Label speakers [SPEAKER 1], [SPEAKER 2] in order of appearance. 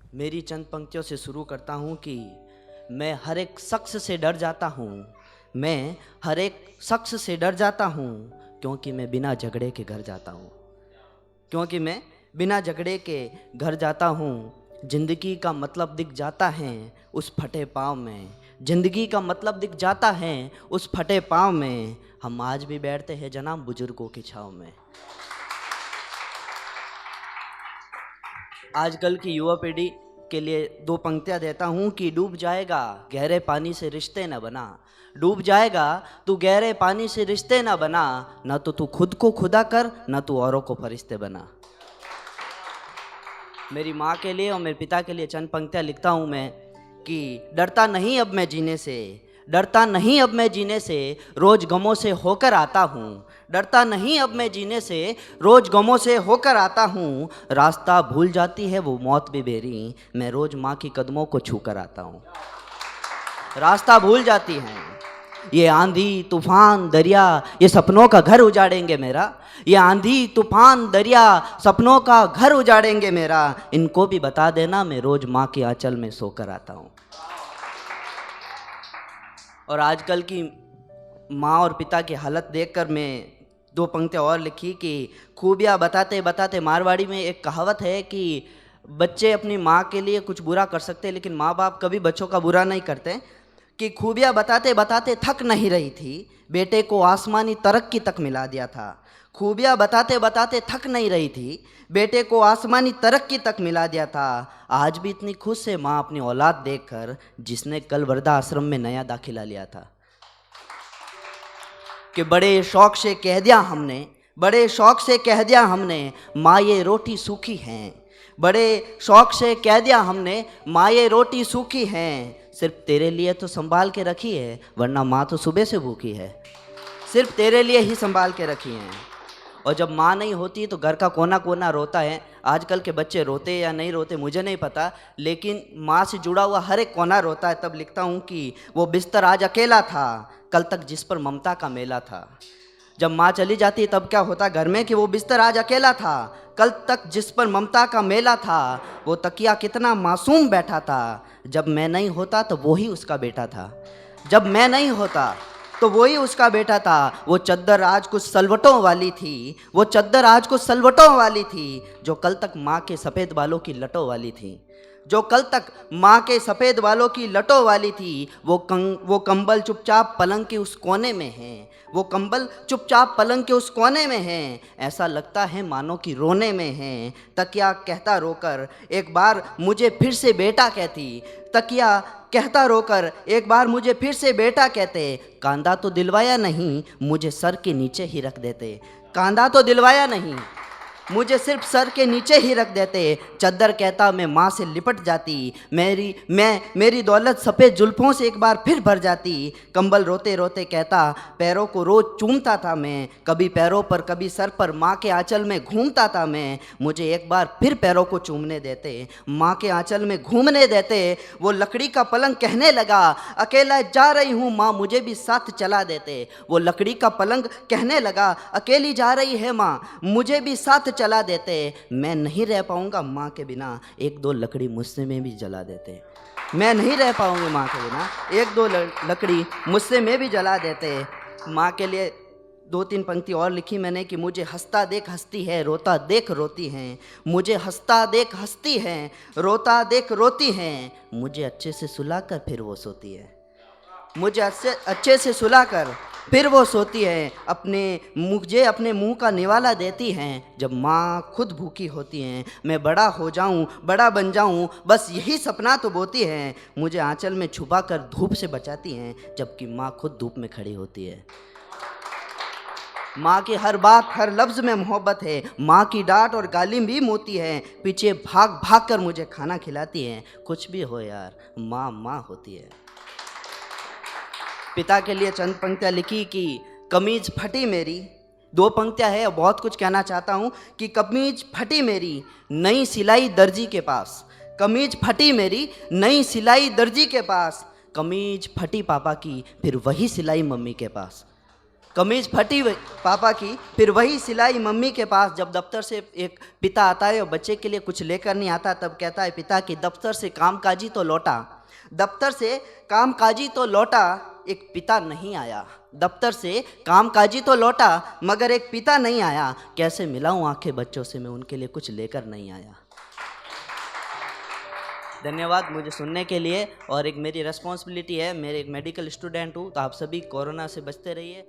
[SPEAKER 1] मेरी चंद पंक्तियों से शुरू करता हूँ कि मैं हर एक शख्स से डर जाता हूँ। मैं हर एक शख्स से डर जाता हूँ, क्योंकि मैं बिना झगड़े के घर जाता हूँ। क्योंकि मैं बिना झगड़े के घर जाता हूँ। जिंदगी का मतलब दिख जाता है उस फटे पाँव में। जिंदगी का मतलब दिख जाता है उस फटे पाँव में। हम आज भी बैठते हैं जनाब बुजुर्गों की छाँव में। आजकल की युवा पीढ़ी के लिए दो पंक्तियां देता हूँ कि डूब जाएगा गहरे पानी से रिश्ते न बना। डूब जाएगा तू गहरे पानी से रिश्ते न बना, न तो तू खुद को खुदा कर, न तू औरों को फरिश्ते बना। मेरी माँ के लिए और मेरे पिता के लिए चंद पंक्तियां लिखता हूँ मैं कि डरता नहीं अब मैं जीने से, डरता नहीं अब मैं जीने से, रोज गमों से होकर आता हूँ। डरता नहीं अब मैं जीने से, रोज गमों से होकर आता हूँ। रास्ता भूल जाती है वो मौत भी मेरी, मैं रोज माँ की कदमों को छू कर आता हूँ। रास्ता भूल जाती हैं ये आंधी तूफान दरिया, ये सपनों का घर उजाड़ेंगे मेरा। ये आंधी तूफान दरिया सपनों का घर उजाड़ेंगे मेरा। इनको भी बता देना मैं रोज माँ के आंचल में सोकर आता हूँ। और आजकल की माँ और पिता की हालत देखकर मैं दो पंक्तियाँ और लिखी कि खूबियाँ बताते बताते, मारवाड़ी में एक कहावत है कि बच्चे अपनी माँ के लिए कुछ बुरा कर सकते लेकिन माँ बाप कभी बच्चों का बुरा नहीं करते। कि खूबियाँ बताते बताते थक नहीं रही थी, बेटे को आसमानी तरक्की तक मिला दिया था। खूबियाँ बताते बताते थक नहीं रही थी, बेटे को आसमानी तरक्की तक मिला दिया था। आज भी इतनी खुश है माँ अपनी औलाद देखकर, जिसने कल वर्धा आश्रम में नया दाखिला लिया था। कि बड़े शौक से कह दिया हमने, बड़े शौक से कह दिया हमने, माँ ये रोटी सूखी हैं। बड़े शौक से कह दिया हमने, माँ ये रोटी सूखी हैं। सिर्फ तेरे लिए तो संभाल के रखी है, वरना माँ तो सुबह से भूखी है। सिर्फ तेरे लिए ही संभाल के रखी हैं। और जब माँ नहीं होती तो घर का कोना कोना रोता है। आजकल के बच्चे रोते या नहीं रोते मुझे नहीं पता, लेकिन माँ से जुड़ा हुआ हर एक कोना रोता है। तब लिखता हूँ कि वो बिस्तर आज अकेला था, कल तक जिस पर ममता का मेला था। जब माँ चली जाती तब क्या होता घर में कि वो बिस्तर आज अकेला था, कल तक जिस पर ममता का मेला था। वो तकिया कितना मासूम बैठा था, जब मैं नहीं होता तो वो ही उसका बेटा था। जब मैं नहीं होता तो वही उसका बेटा था। वो चद्दर आज कुछ सलवटों वाली थी, वो चद्दर आज कुछ सलवटों वाली थी, जो कल तक माँ के सफ़ेद बालों की लटों वाली थी। जो कल तक माँ के सफ़ेद बालों की लटों वाली थी। वो कंबल चुपचाप पलंग के उस कोने में है, वो कंबल चुपचाप पलंग के उस कोने में है। ऐसा लगता है मानो कि रोने में है। तकिया कहता रोकर एक बार मुझे फिर से बेटा कहती, तकिया कहता रोकर एक बार मुझे फिर से बेटा कहते। कांदा तो दिलवाया नहीं, मुझे सर के नीचे ही रख देते। कांदा तो दिलवाया नहीं, मुझे सिर्फ सर के नीचे ही रख देते। चद्दर कहता मैं माँ से लिपट जाती, मेरी दौलत सफ़ेद जुल्फ़ों से एक बार फिर भर जाती। कंबल रोते रोते कहता पैरों को रोज़ चूमता था मैं, कभी पैरों पर कभी सर पर, माँ के आंचल में घूमता था मैं। मुझे एक बार फिर पैरों को चूमने देते, माँ के आंचल में घूमने देते। वो लकड़ी का पलंग कहने लगा अकेला जा रही हूँ माँ, मुझे भी साथ चला देते। वो लकड़ी का पलंग कहने लगा अकेली जा रही है माँ, मुझे भी साथ चला देते। मैं नहीं रह पाऊंगा माँ के बिना, एक दो लकड़ी मुझसे में भी जला देते। मैं नहीं रह पाऊंगी माँ के बिना, एक दो लकड़ी मुझसे में भी जला देते। माँ के लिए दो तीन पंक्ति और लिखी मैंने कि मुझे हंसता देख हंसती है, रोता देख रोती हैं। मुझे हंसता देख हंसती है, रोता देख रोती हैं। मुझे अच्छे से सुलाकर फिर वो सोती है, मुझे अच्छे से सुलाकर फिर वो सोती है। मुझे अपने मुंह का निवाला देती हैं, जब माँ खुद भूखी होती हैं। मैं बड़ा हो जाऊं, बड़ा बन जाऊं, बस यही सपना तो बोती हैं। मुझे आंचल में छुपा कर धूप से बचाती हैं, जबकि माँ खुद धूप में खड़ी होती है। माँ की हर बात हर लफ्ज़ में मोहब्बत है। माँ की डांट और गाली भी मोती है, पीछे भाग भाग कर मुझे खाना खिलाती हैं। कुछ भी हो यार, माँ माँ होती है। पिता के लिए चंद पंक्तियाँ लिखी कि कमीज फटी मेरी, दो पंक्तियाँ है, बहुत कुछ कहना चाहता हूँ कि कमीज फटी मेरी नई सिलाई दर्जी के पास। कमीज फटी मेरी नई सिलाई दर्जी के पास, कमीज फटी पापा की फिर वही सिलाई मम्मी के पास। कमीज फटी हुई पापा की, फिर वही सिलाई मम्मी के पास। जब दफ्तर से एक पिता आता है और बच्चे के लिए कुछ लेकर नहीं आता, तब कहता है पिता कि दफ्तर से कामकाजी तो लौटा, दफ्तर से कामकाजी तो लौटा, एक पिता नहीं आया। दफ्तर से कामकाजी तो लौटा मगर एक पिता नहीं आया। कैसे मिलाऊं आंखें बच्चों से, मैं उनके लिए कुछ लेकर नहीं आया। धन्यवाद मुझे सुनने के लिए। और एक मेरी रिस्पॉन्सिबिलिटी है, मेरे एक मेडिकल स्टूडेंट हूँ, तो आप सभी कोरोना से बचते रहिए।